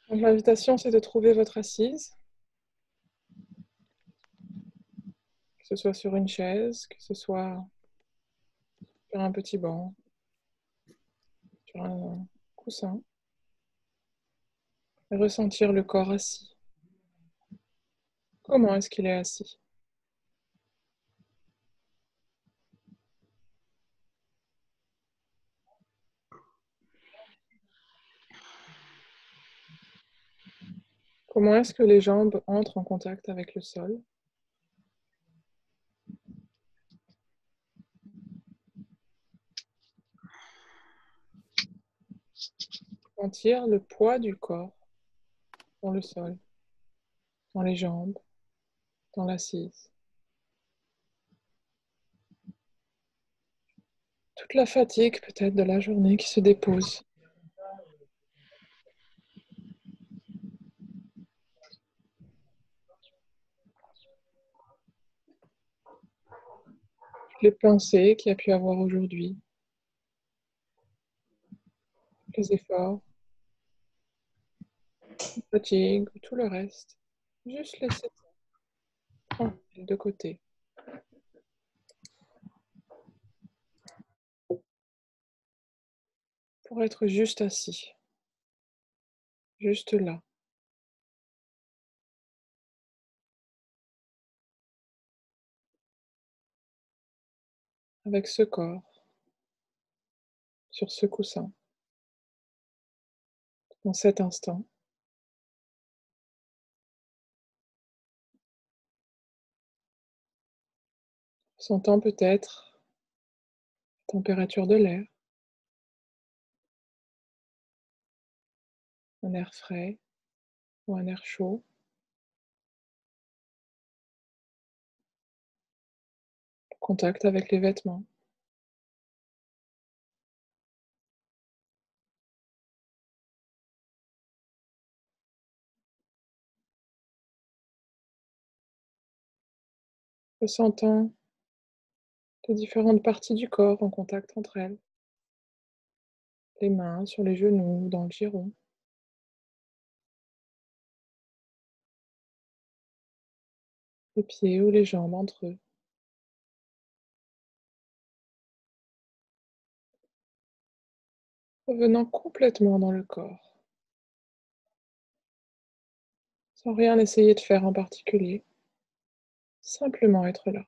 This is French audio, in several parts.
Donc, l'invitation, c'est de trouver votre assise, que ce soit sur une chaise, que ce soit sur un petit banc, sur un coussin, et ressentir le corps assis. Comment est-ce qu'il est assis? Comment est-ce que les jambes entrent en contact avec le sol? Sentir le poids du corps dans le sol, dans les jambes, dans l'assise. Toute la fatigue peut-être de la journée qui se dépose. Les pensées qu'il y a pu avoir aujourd'hui, les efforts, la fatigue, tout le reste. Juste laisser ça tranquille de côté. Pour être juste assis, juste là, avec ce corps, sur ce coussin, dans cet instant. Sentant peut-être la température de l'air, un air frais ou un air chaud. Contact avec les vêtements. Ressentant les différentes parties du corps en contact entre elles. Les mains sur les genoux, dans le giron. Les pieds ou les jambes entre eux. Revenant complètement dans le corps, sans rien essayer de faire en particulier. Simplement être là.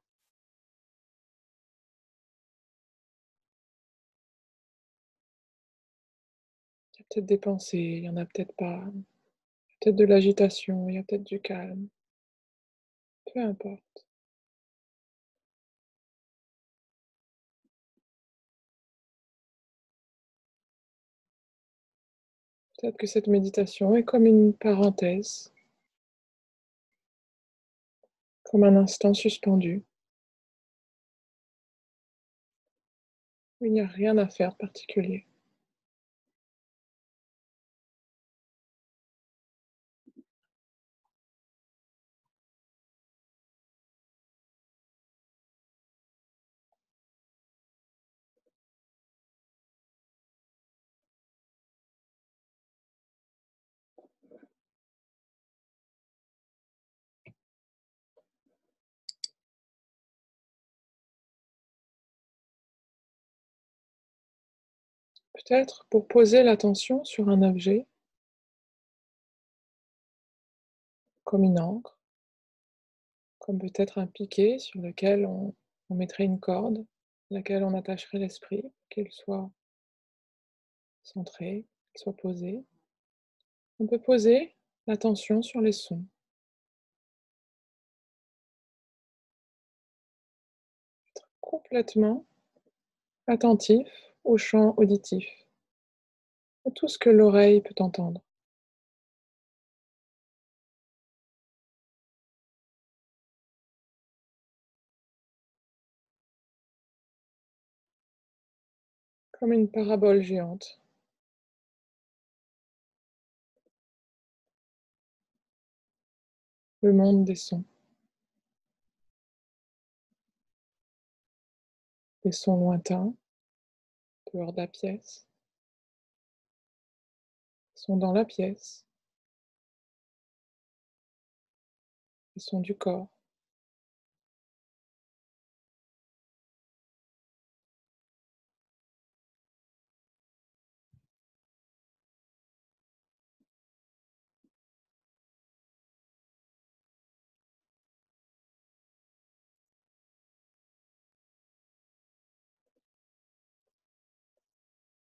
Il y a peut-être des pensées, il y en a peut-être pas. Peut-être de l'agitation, il y a peut-être du calme. Peu importe. Peut-être que cette méditation est comme une parenthèse, comme un instant suspendu, où il n'y a rien à faire de particulier. Peut-être pour poser l'attention sur un objet, comme une encre, comme peut-être un piquet sur lequel on mettrait une corde, à laquelle on attacherait l'esprit, qu'elle soit centrée, qu'elle soit posée. On peut poser l'attention sur les sons. Complètement attentif au champ auditif, à tout ce que l'oreille peut entendre. Comme une parabole géante. Le monde des sons. Des sons lointains, dehors de la pièce. Des sons dans la pièce. les sons du corps.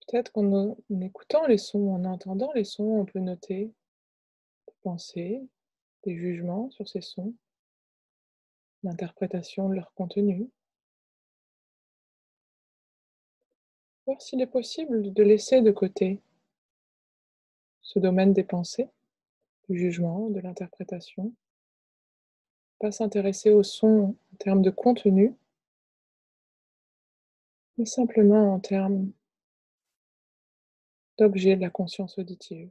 Peut-être en écoutant les sons, en entendant les sons, on peut noter des pensées, des jugements sur ces sons, l'interprétation de leur contenu. Voir s'il est possible de laisser de côté ce domaine des pensées, du jugement, de l'interprétation, pas s'intéresser au son en termes de contenu, mais simplement en termes d'objet de la conscience auditive,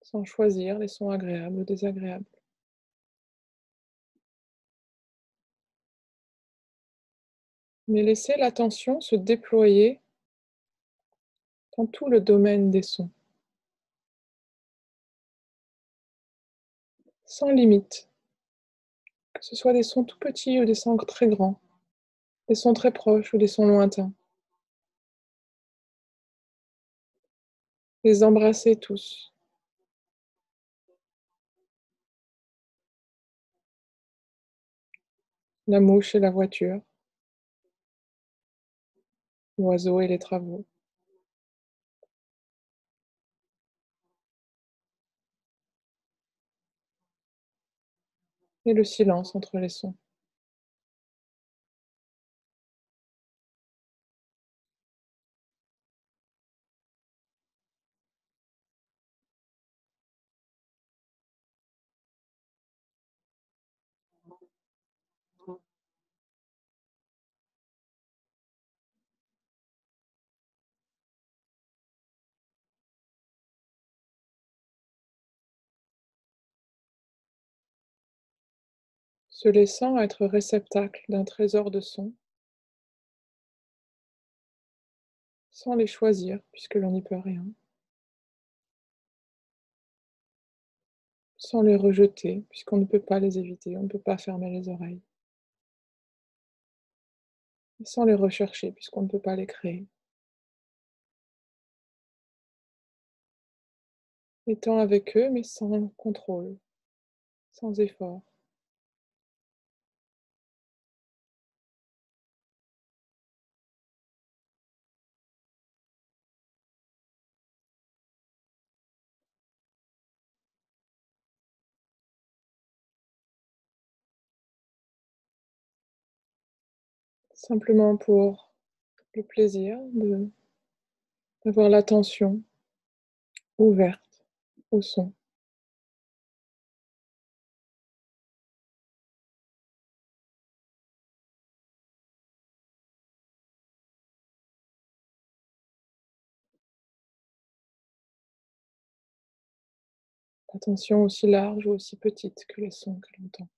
sans choisir les sons agréables ou désagréables. Mais laisser l'attention se déployer dans tout le domaine des sons, sans limite, que ce soit des sons tout petits ou des sons très grands, des sons très proches ou des sons lointains. Les embrasser tous, la mouche et la voiture, l'oiseau et les travaux, et le silence entre les sons. Se laissant être réceptacle d'un trésor de sons, sans les choisir, puisque l'on n'y peut rien, sans les rejeter, puisqu'on ne peut pas les éviter, on ne peut pas fermer les oreilles, et sans les rechercher, puisqu'on ne peut pas les créer. Étant avec eux, mais sans contrôle, sans effort, simplement pour le plaisir d'avoir l'attention ouverte au son. L'attention aussi large ou aussi petite que les sons que l'on entend.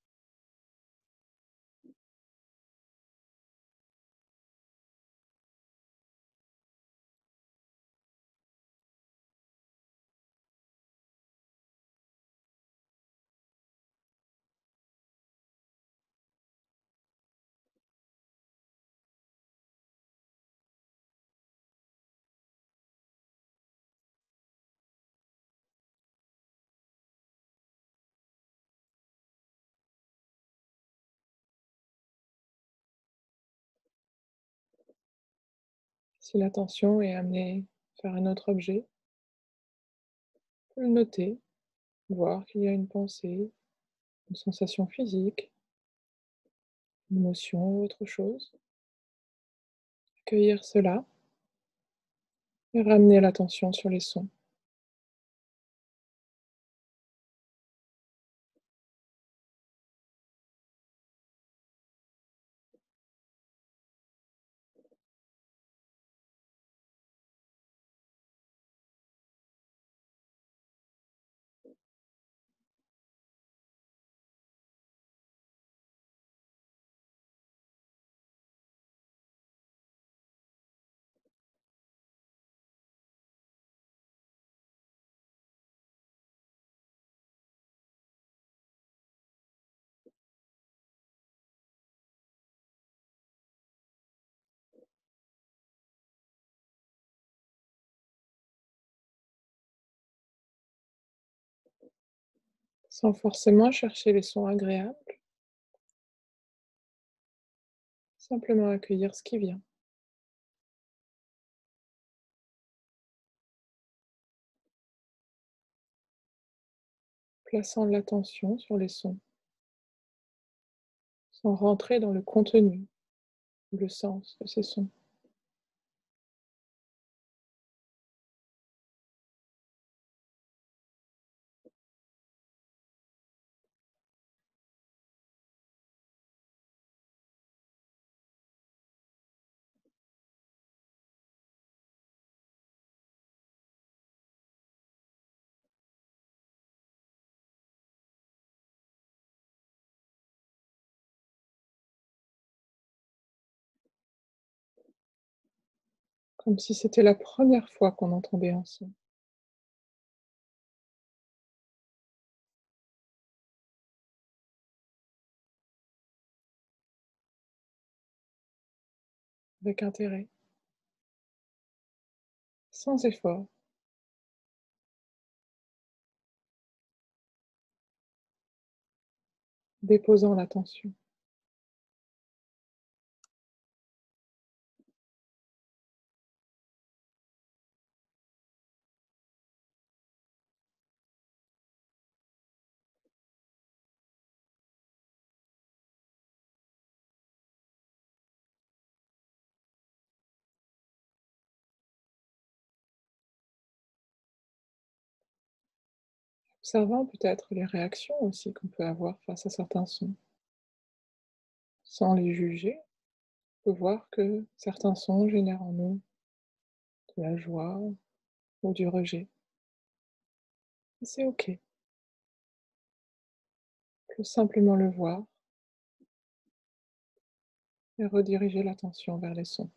Si l'attention est amenée vers un autre objet, on peut le noter, voir qu'il y a une pensée, une sensation physique, une émotion ou autre chose. Accueillir cela et ramener l'attention sur les sons. sans forcément chercher les sons agréables, simplement accueillir ce qui vient, plaçant l'attention sur les sons, sans rentrer dans le contenu ou le sens de ces sons. Comme si c'était la première fois qu'on entendait un son, avec intérêt, sans effort, déposant l'attention. Observant peut-être les réactions aussi qu'on peut avoir face à certains sons. Sans les juger, on peut voir que certains sons génèrent en nous de la joie ou du rejet. Et c'est OK, il faut simplement le voir et rediriger l'attention vers les sons.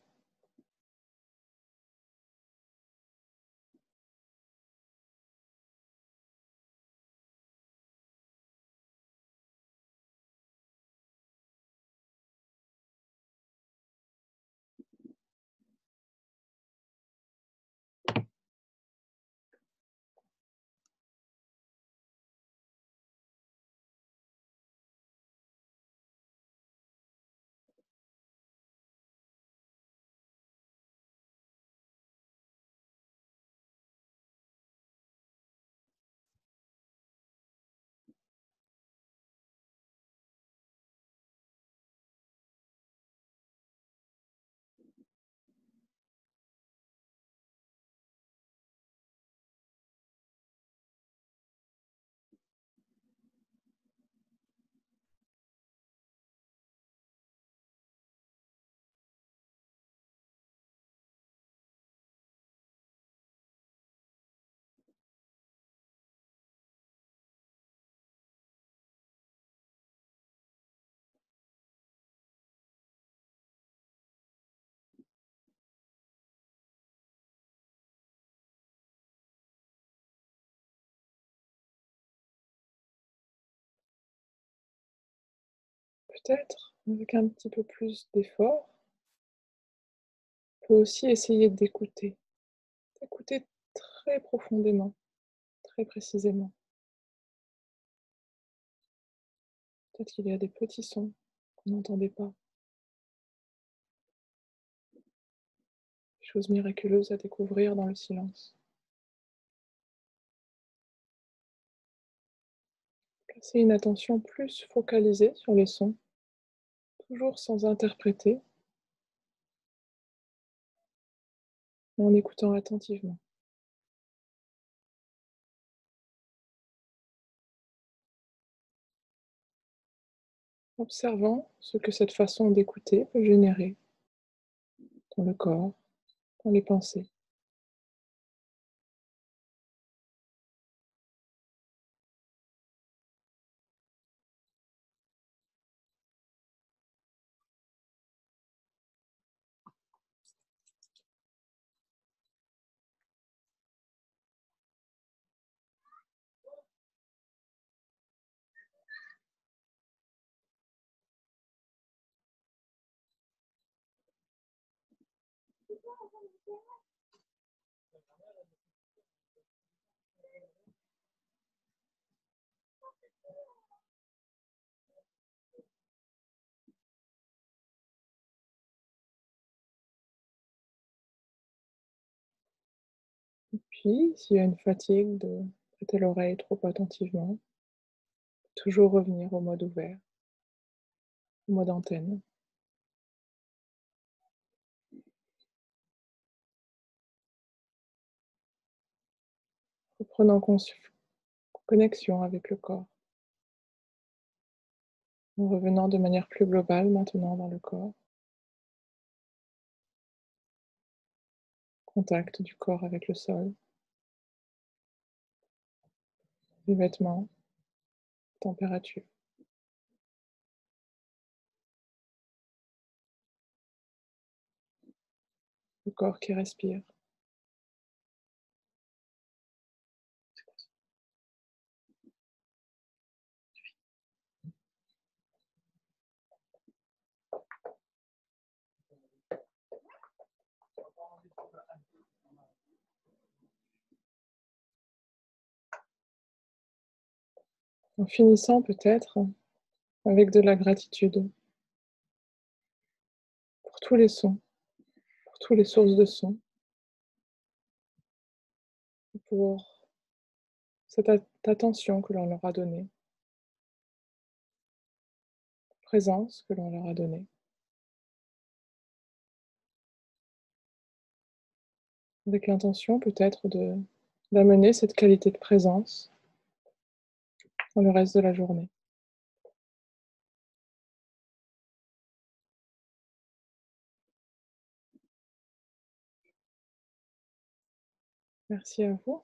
Peut-être, avec un petit peu plus d'effort, on peut aussi essayer d'écouter, d'écouter très profondément, très précisément. Peut-être qu'il y a des petits sons qu'on n'entendait pas, des choses miraculeuses à découvrir dans le silence. Placer une attention plus focalisée sur les sons, toujours sans interpréter, mais en écoutant attentivement, observant ce que cette façon d'écouter peut générer dans le corps, dans les pensées. Puis, s'il y a une fatigue de prêter l'oreille trop attentivement, toujours revenir au mode ouvert, au mode antenne, reprenant connexion avec le corps, en revenant de manière plus globale maintenant dans le corps, contact du corps avec le sol, les vêtements, température, le corps qui respire. En finissant peut-être avec de la gratitude pour tous les sons, pour toutes les sources de sons, pour cette attention que l'on leur a donnée, présence que l'on leur a donnée, avec l'intention peut-être de d'amener cette qualité de présence dans le reste de la journée. Merci à vous.